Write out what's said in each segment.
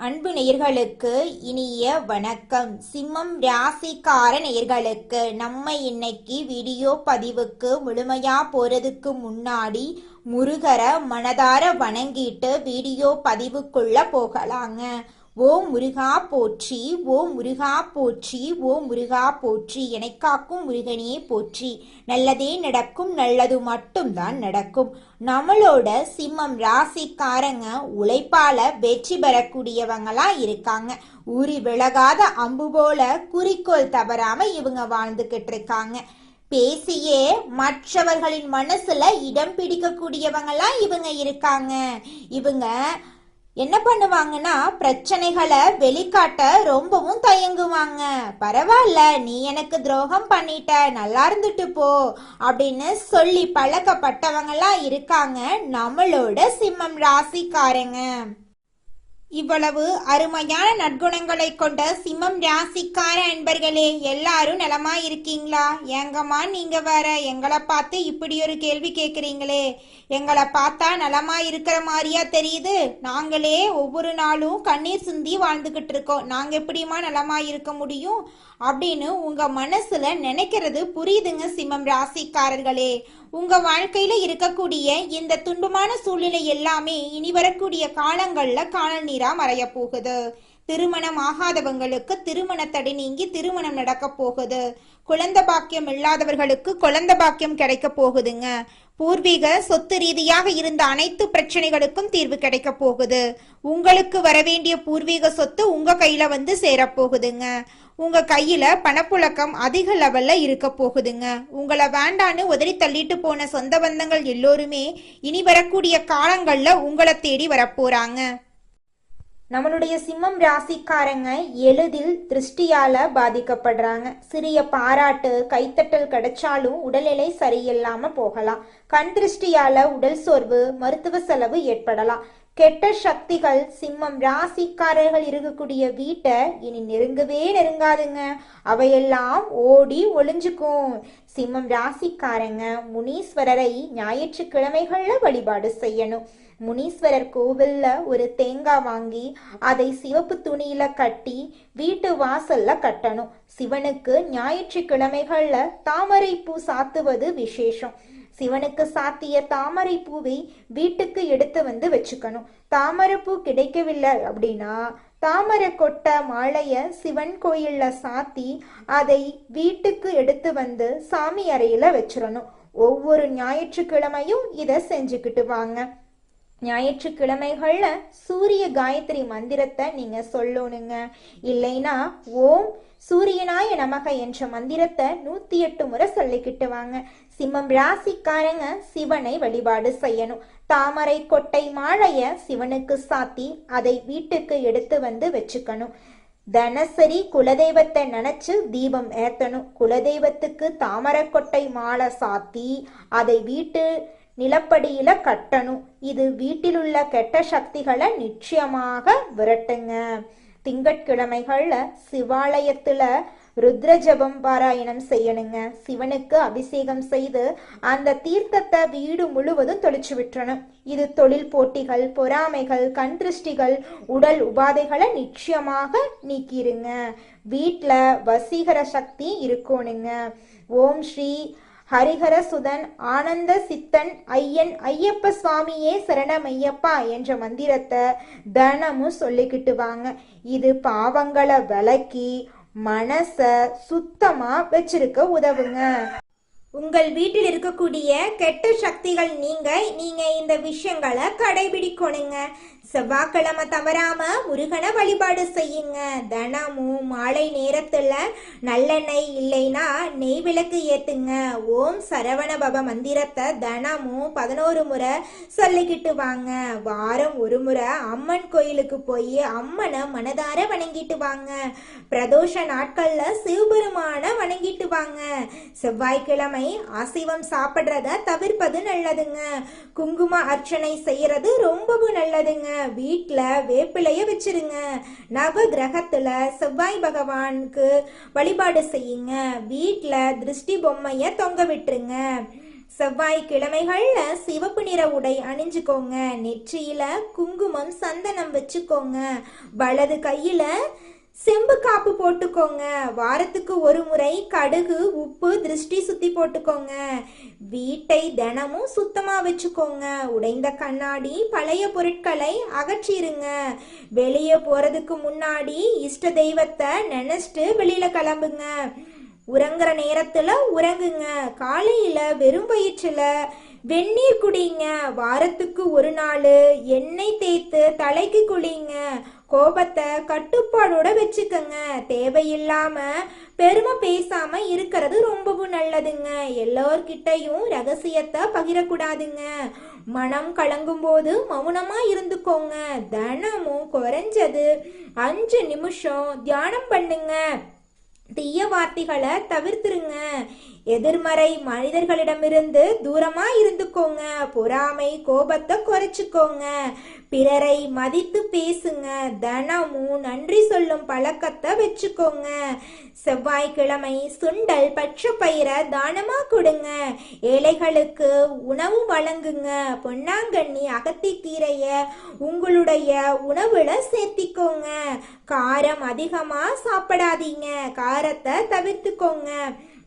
அன்பு நேயர்களுக்கு இனிய வணக்கம். சிம்மம் ராசிக்கார நேயர்களுக்கு நம்ம இன்னைக்கு வீடியோ பதிவுக்கு முழுமையா போறதுக்கு முன்னாடி முருகரை மனதார வணங்கிட்டு வீடியோ பதிவுக்குள்ள போகலாங்க. ஓம் முருகா போற்றி, ஓம் முருகா போற்றி, ஓம் முருகா போற்றி, எனக்காக்கும் முருகனே போற்றி. நல்லதே நடக்கும், நல்லது மட்டும்தான் நடக்கும். நம்மளோட சிம்மம் ராசிக்காரங்க உழைப்பால வெற்றி பெறக்கூடியவங்களா இருக்காங்க. ஊறி விலகாத அம்பு போல குறிக்கோள் தவறாம இவங்க வாழ்ந்துகிட்டு இருக்காங்க. பேசியே மற்றவர்களின் மனசுல இடம் பிடிக்கக்கூடியவங்களா இவங்க இருக்காங்க. இவங்க என்ன பண்ணுவாங்கன்னா பிரச்சனைகளை வெளிக்காட்ட ரொம்பவும் தயங்குவாங்க. பரவாயில்ல, நீ எனக்கு துரோகம் பண்ணிட்ட, நல்லா இருந்துட்டு போ அப்படின்னு சொல்லி பழக்கப்பட்டவங்களா இருக்காங்க நம்மளோட சிம்மம் ராசிக்காரங்க. இவ்வளவு அருமையான நற்குணங்களை கொண்ட சிம்மம் ராசிக்கார அன்பர்களே, எல்லாரும் நலமா இருக்கீங்களா? ஏங்கம்மா நீங்க வேற எங்களை பார்த்து இப்படி ஒரு கேள்வி கேட்குறீங்களே? எங்களை பார்த்தா நலமா இருக்கிற மாதிரியா தெரியுது? நாங்களே ஒவ்வொரு நாளும் கண்ணீர் சிந்தி வாழ்ந்துகிட்டு இருக்கோம். நாங்க எப்படிமா நலமா இருக்க முடியும் அப்படின்னு உங்க மனசுல நினைக்கிறது புரியுதுங்க சிம்மம் ராசிக்காரர்களே. உங்க வாழ்க்கையில இருக்கக்கூடிய இந்த துன்பமான சூழ்நிலை எல்லாமே இனி வரக்கூடிய காலங்கள்ல காணல் நீரா மறைய போகுது. திருமணம் ஆகாதவங்களுக்கு திருமண தடை நீங்கி திருமணம் நடக்க போகுது. குழந்தை பாக்கியம் இல்லாதவர்களுக்கு குழந்தை பாக்கியம் கிடைக்க போகுதுங்க. பூர்வீக சொத்து ரீதியாக இருந்த அனைத்து பிரச்சனைகளுக்கும் தீர்வு கிடைக்க போகுது. உங்களுக்கு வரவேண்டிய பூர்வீக சொத்து உங்க கையில வந்து சேரப்போகுதுங்க. உங்க கையில பணப்புழக்கம் அதிக லெவல்ல இருக்க போகுதுங்க. உங்களை வேண்டான்னு உதறி தள்ளிட்டு போன சொந்த பந்தங்கள் எல்லோருமே இனி வரக்கூடிய காலங்கள்ல உங்களை தேடி வரப்போறாங்க. நம்மளுடைய சிம்மம் ராசிக்காரங்க எளிதில் திருஷ்டியால பாதிக்கப்படுறாங்க. சிறிய பாராட்டு கைத்தட்டல் கிடைச்சாலும் உடல்நிலை சரியில்லாம போகலாம். கண் திருஷ்டியால உடல் சோர்வு, மருத்துவ செலவு ஏற்படலாம். கெட்ட சக்திகள் சிம்மம் ராசிக்காரர்கள் இருக்கக்கூடிய வீட்டை இனி நெருங்காதுங்க. அவையெல்லாம் ஓடி ஒளிஞ்சுக்கும். சிம்மம் ராசிக்காரங்க முனீஸ்வரரை ஞாயிற்றுக்கிழமைகள்ல வழிபாடு செய்யணும். முனீஸ்வரர் கோவில்ல ஒரு தேங்காய் வாங்கி அதை சிவப்பு துணியில கட்டி வீட்டு வாசல்ல கட்டணும். சிவனுக்கு ஞாயிற்றுக்கிழமைகள்ல தாமரை பூ சாத்துவது விசேஷம். சிவனுக்கு சாத்திய தாமரை பூவை வீட்டுக்கு எடுத்து வந்து வச்சுக்கணும். தாமரை பூ கிடைக்கவில்லை அப்படின்னா தாமரை கொட்டை மாலைய சிவன் கோயில்ல சாத்தி அதை வீட்டுக்கு எடுத்து வந்து சாமி அறையில வச்சிடணும். ஒவ்வொரு ஞாயிற்றுக்கிழமையும் இதை செஞ்சுக்கிட்டு வாங்க. ஞாயிற்றுக்கிழமைகள்ல சூரிய காயத்ரி மந்திரத்தை நீங்க சொல்லணுங்க. இல்லைன்னா ஓம் சூரியனாய நமக என்ற மந்திரத்தை 108 முறை சொல்லிக்கிட்டு வாங்க. சிம்மம் ராசிக்காரங்க சிவனை வழிபாடு செய்யணும். தாமரை கொட்டை மாலைய சிவனுக்கு சாத்தி அதை வீட்டுக்கு எடுத்து வந்து வச்சுக்கணும். தினசரி குலதெய்வத்தை நினைச்சு தீபம் ஏத்தணும். குலதெய்வத்துக்கு தாமரை கொட்டை மாலை சாத்தி அதை வீட்டு நிலப்படியில கட்டணும். இது வீட்டிலுள்ள கெட்ட சக்திகளை நிச்சயமாக விரட்டுங்க. திங்கட்கிழமைகள்ல சிவாலயத்துல ருத்ர ஜபம் பாராயணம் செய்யணுங்க. சிவனுக்கு அபிஷேகம் செய்து அந்த தீர்த்தத்தை வீடு முழுவதும் தொளிச்சு விட்டுறணும். இது தொழில் போட்டிகள், பொறாமைகள், கண் திருஷ்டிகள், உடல் உபாதைகளை நிச்சயமாக நீக்கிருங்க. வீட்டுல வசீகர சக்தி இருக்கணுங்க. ஓம் ஸ்ரீ ஹரிஹர சுதன் ஆனந்த சித்தன் ஐயன் ஐயப்ப சுவாமியே சரணமையப்பா என்ற மந்திரத்தை தினமும் சொல்லிக்கிட்டு வாங்க. இது பாவங்களை விலக்கி மனச சுத்தமா வச்சிருக்க உதவுங்க. உங்கள் வீட்டில் இருக்கக்கூடிய கெட்ட சக்திகள் நீங்க இந்த விஷயங்களை கடைபிடிக்கணுங்க. செவ்வாய்க்கிழமை தவறாம முருகனை வழிபாடு செய்யுங்க. தினமும் மாலை நேரத்துல நல்லெண்ணெய் இல்லைன்னா நெய் விளக்கு ஏத்துங்க. ஓம் சரவண பவ மந்திரத்தை தினமும் 11 முறை சொல்லிக்கிட்டு வாங்க. வாரம் ஒரு முறை அம்மன் கோயிலுக்கு போய் அம்மனை மனதார வணங்கிட்டு வாங்க. பிரதோஷ நாட்கள்ல சிவபெருமான வணங்கிட்டு வாங்க. செவ்வாய்க்கிழமை அசைவம் சாப்பிடுறத தவிர்ப்பது நல்லதுங்க. குங்கும அர்ச்சனை செய்யறது ரொம்பவும் நல்லதுங்க. வீட்டுல வேப்பிலைய வச்சிருங்க. நவ கிரகத்துல செவ்வாய் பகவானுக்கு வழிபாடு செய்யுங்க. வீட்டுல திருஷ்டி பொம்மைய தொங்க விட்டுருங்க. செவ்வாய்க்கிழமைகள்ல சிவப்பு நிற உடை அணிஞ்சுக்கோங்க. நெற்றியில குங்குமம் சந்தனம் வச்சுக்கோங்க. வலது கையில செம்பு காப்பு போட்டுக்கோங்க. வாரத்துக்கு ஒரு முறை கடுகு உப்பு திருஷ்டி சுத்தி போட்டுக்கோங்க. வீட்டை தினமும் சுத்தமா வச்சுக்கோங்க. உடைந்த கண்ணாடி பழைய பொருட்களை அகற்றிருங்க. வெளியே போறதுக்கு முன்னாடி இஷ்ட தெய்வத்தை நினைச்சிட்டு வெளியில கிளம்புங்க. உறங்குற நேரத்துல உறங்குங்க. காலையில வெறும் வயிற்றுல வெந்நீர் குடிங்க. வாரத்துக்கு ஒரு நாள் எண்ணெய் தேய்த்து தலைக்கு குளிங்க. கோபத்தை கட்டுப்பாடோட வச்சுக்கங்க. தேவையில்லாம பெருமை பேசாம இருக்கிறது ரொம்பவும் நல்லதுங்க. எல்லோர்கிட்டையும் ரகசியத்தை பகிரக்கூடாதுங்க. மனம் கலங்கும் போது மௌனமா இருந்துக்கோங்க. தினமும் குறைஞ்சது 5 நிமிஷம் தியானம் பண்ணுங்க. தீய வார்த்தைகளை தவிர்த்துருங்க. எதிர்மறை மனிதர்களிடமிருந்து தூரமா இருந்துக்கோங்க. பொறாமை கோபத்தை குறைச்சுக்கோங்க. பிறரை மதித்து பேசுங்க. தினமும் நன்றி சொல்லும் பழக்கத்தை வச்சுக்கோங்க. செவ்வாய்க்கிழமை சுண்டல் பச்சை பயிரை தானமா கொடுங்க. ஏழைகளுக்கு உணவு வழங்குங்க. பொன்னாங்கண்ணி அகத்திக்கீரைய உங்களுடைய உணவுல சேர்த்திக்கோங்க. காரம் அதிகமா சாப்பிடாதீங்க. காரத்தை தவிர்த்துக்கோங்க.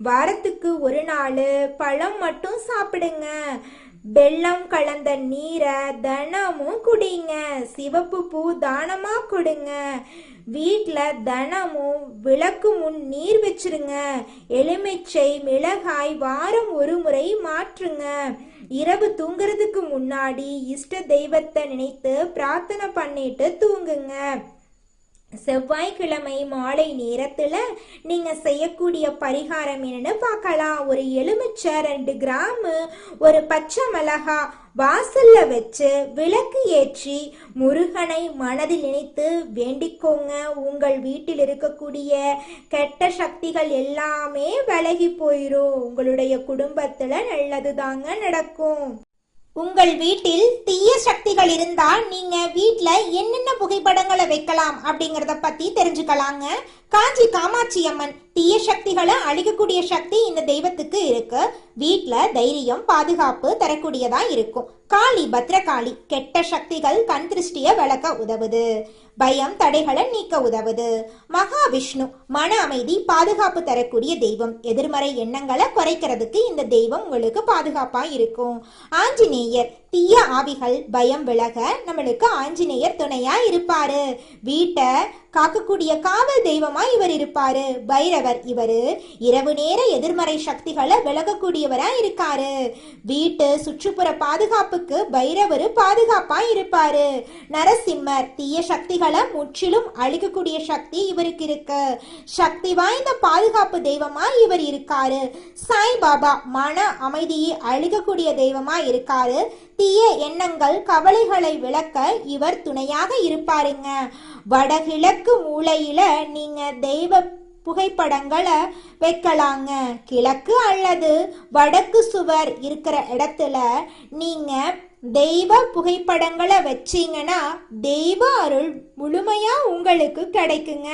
வாரத்துக்கு ஒரு நாள் பழம் மட்டும் சாப்பிடுங்க. வெல்லம் கலந்த நீரை தினமும் குடிங்க. சிவப்பு பூ தானமா கொடுங்க. வீட்டில் தினமும் விளக்கு முன் நீர் வச்சிருங்க. எலுமிச்சை மிளகாய் வாரம் ஒரு முறை மாற்றுங்க. இரவு தூங்குறதுக்கு முன்னாடி இஷ்ட தெய்வத்தை நினைத்து பிரார்த்தனை பண்ணிட்டு தூங்குங்க. செவ்வாய்க்கிழமை மாலை நேரத்துல நீங்க செய்யக்கூடிய பரிகாரம் என்னன்னு பார்க்கலாம். ஒரு எலுமிச்சை 2 கிராம் ஒரு பச்சை மிளகா வாசல்ல வச்சு விளக்கு ஏற்றி முருகனை மனதில் நினைத்து வேண்டிக்கோங்க. உங்கள் வீட்டில் இருக்கக்கூடிய கெட்ட சக்திகள் எல்லாமே விலகி போயிரும். உங்களுடைய குடும்பத்துல நல்லதுதாங்க நடக்கும். உங்கள் வீட்டில் தீய சக்திகள் இருந்தா நீங்க வீட்ல என்னென்ன புகைப்படங்களை வைக்கலாம் அப்படிங்கறத பத்தி தெரிஞ்சுக்கலாங்க. காஞ்சி காமாட்சி அம்மன் தீய சக்திகளை அழிக்கக்கூடிய சக்தி இந்த தெய்வத்துக்கு இருக்கு. வீட்ல தைரியம் பாதுகாப்பு தரக்கூடியதா இருக்கும். காளி பத்ரகாளி கெட்ட சக்திகள் கண் திருஷ்டிய விளக்க உதவுது. பயம் தடைகளை நீக்க உதவுது. மகாவிஷ்ணு மன அமைதி பாதுகாப்பு தரக்கூடிய தெய்வம். எதிர்மறை எண்ணங்களை குறைக்கிறதுக்கு இந்த தெய்வம் உங்களுக்கு பாதுகாப்பா இருக்கும். ஆஞ்சநேயர் தீய ஆவிகள் பயம் விலக நம்மளுக்கு ஆஞ்சநேயர் துணையா இருப்பாரு. வீட்டை காக்கக்கூடிய காவல் தெய்வமா இவர் இருப்பாரு. பைரவர் இவரு இரவு நேர எதிர்மறை சக்திகளை விலகக்கூடியவரா இருக்காரு. வீட்டு சுற்றுப்புற பாதுகாப்புக்கு பைரவர் பாதுகாப்பா இருப்பாரு. நரசிம்மர் தீய சக்திகளை முற்றிலும் அழிக்கக்கூடிய சக்தி இவருக்கு இருக்கு. சக்தி வாய்ந்த பாதுகாப்பு தெய்வமா இவர் இருக்காரு. சாய்பாபா மன அமைதியை அழிக்கக்கூடிய தெய்வமா இருக்காரு. தீய எண்ணங்கள் கவலைகளை விளக்க இவர் துணையாக இருப்பாருங்க. வடகிழக்கு மூலையில நீங்க தெய்வ புகைப்படங்களை வைக்கலாங்க. கிழக்கு அல்லது வடக்கு சுவர் இருக்கிற இடத்துல நீங்க தெய்வ புகைப்படங்களை வச்சீங்கன்னா தெய்வ அருள் முழுமையா உங்களுக்கு கிடைக்குங்க.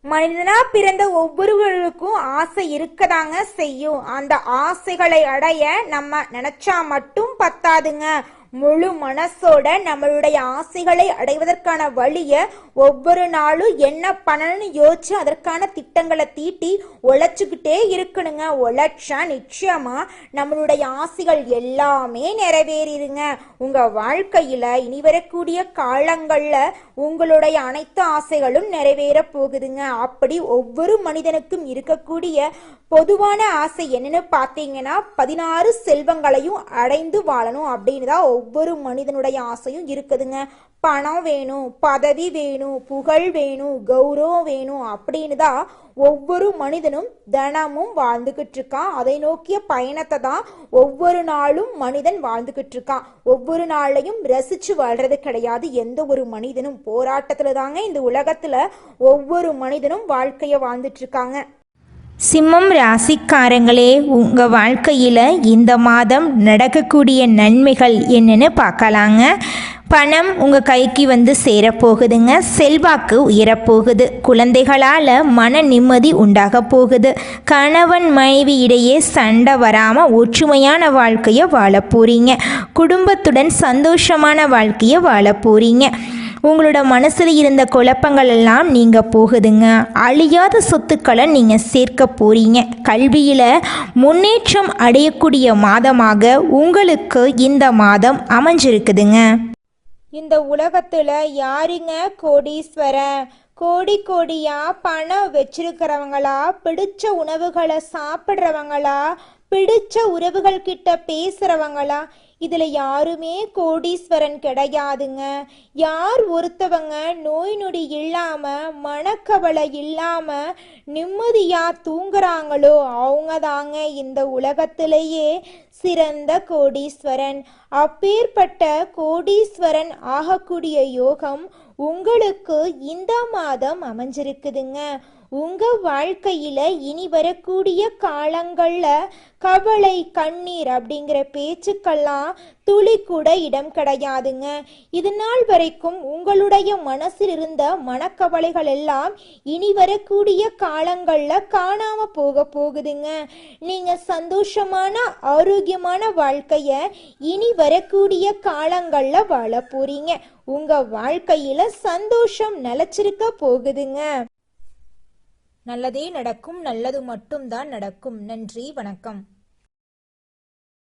மனிதனா பிறந்த ஒவ்வொருவருக்கும் ஆசை இருக்கதாங்க செய்யும். அந்த ஆசைகளை அடைய நம்ம நினைச்சா மட்டும் பத்தாதுங்க. முழு மனசோட நம்மளுடைய ஆசைகளை அடைவதற்கான வழியை ஒவ்வொரு நாளும் என்ன பண்ணணும்னு யோசிச்சு அதற்கான திட்டங்களை தீட்டி உழைச்சுக்கிட்டே இருக்கணுங்க. உழைச்சா நிச்சயமா நம்மளுடைய ஆசைகள் எல்லாமே நிறைவேறிடுங்க. உங்க வாழ்க்கையில இனி வரக்கூடிய காலங்கள்ல உங்களுடைய அனைத்து ஆசைகளும் நிறைவேற போகுதுங்க. அப்படி ஒவ்வொரு மனிதனுக்கும் இருக்கக்கூடிய பொதுவான ஆசை என்னன்னு பார்த்தீங்கன்னா 16 செல்வங்களையும் அடைந்து வாழணும் அப்படின்னு தான் ஒவ்வொரு மனிதனுடைய ஆசையும் இருக்குதுங்க. பணம் வேணும், பதவி வேணும், புகழ் வேணும், கௌரவம் வேணும் அப்படின்னு தான் ஒவ்வொரு மனிதனும் தினமும் வாழ்ந்துகிட்டு இருக்கான். அதை நோக்கிய பயணத்தை தான் ஒவ்வொரு நாளும் மனிதன் வாழ்ந்துகிட்டு இருக்கான். ஒவ்வொரு நாளையும் ரசிச்சு வாழ்றது கிடையாது. எந்த ஒரு மனிதனும் போராட்டத்துல தாங்க இந்த உலகத்துல ஒவ்வொரு மனிதனும் வாழ்க்கைய வாழ்ந்துட்டு இருக்காங்க. சிம்மம் ராசிக்காரங்களே, உங்கள் வாழ்க்கையில் இந்த மாதம் நடக்கக்கூடிய நன்மைகள் என்னன்னு பார்க்கலாங்க. பணம் உங்கள் கைக்கு வந்து சேரப்போகுதுங்க. செல்வாக்கு உயரப்போகுது. குழந்தைகளால் மன நிம்மதி உண்டாக போகுது. கணவன் மனைவி இடையே சண்டை வராமல் ஒற்றுமையான வாழ்க்கையை வாழ போகிறீங்க. குடும்பத்துடன் சந்தோஷமான வாழ்க்கையை வாழ போகிறீங்க. உங்களோட மனசில் இருந்த குழப்பங்கள் எல்லாம் நீங்கள் போகுதுங்க. அழியாத சொத்துக்களை நீங்கள் சேர்க்க போகிறீங்க. கல்வியில் முன்னேற்றம் அடையக்கூடிய மாதமாக உங்களுக்கு இந்த மாதம் அமைஞ்சிருக்குதுங்க. இந்த உலகத்துல யாருங்க கோடீஸ்வரன்? கோடி கோடியா பணம் வச்சிருக்கிறவங்களா, பிடிச்ச உணவுகளை சாப்பிட்றவங்களா, பிடிச்ச உறவுகள் கிட்ட பேசுறவங்களா? இதுல யாருமே கோடீஸ்வரன் கிடையாதுங்க. யார் ஒருத்தவங்க நோய் நொடி இல்லாம மனக்கவலை இல்லாம நிம்மதியா தூங்குறாங்களோ அவங்க தாங்க இந்த உலகத்திலேயே சிறந்த கோடீஸ்வரன். அப்பேற்பட்ட கோடீஸ்வரன் ஆகக்கூடிய யோகம் உங்களுக்கு இந்த மாதம் அமைஞ்சிருக்குதுங்க. உங்க வாழ்க்கையில இனி வரக்கூடிய காலங்கள்ல கவலை கண்ணீர் அப்படிங்கிற பேச்சுக்கெல்லாம் துளி கூட இடம் கிடையாதுங்க. இது நாள் வரைக்கும் உங்களுடைய மனசில் இருந்த மனக்கவலைகள் எல்லாம் இனி வரக்கூடிய காலங்கள்ல காணாம போகுதுங்க. நீங்க சந்தோஷமான ஆரோக்கியமான வாழ்க்கைய இனி வரக்கூடிய காலங்கள்ல வாழ போறீங்க. உங்க வாழ்க்கையில சந்தோஷம் நிலைச்சிருக்க போகுதுங்க. நல்லதே நடக்கும். நல்லது மட்டும்தான் நடக்கும். நன்றி, வணக்கம்.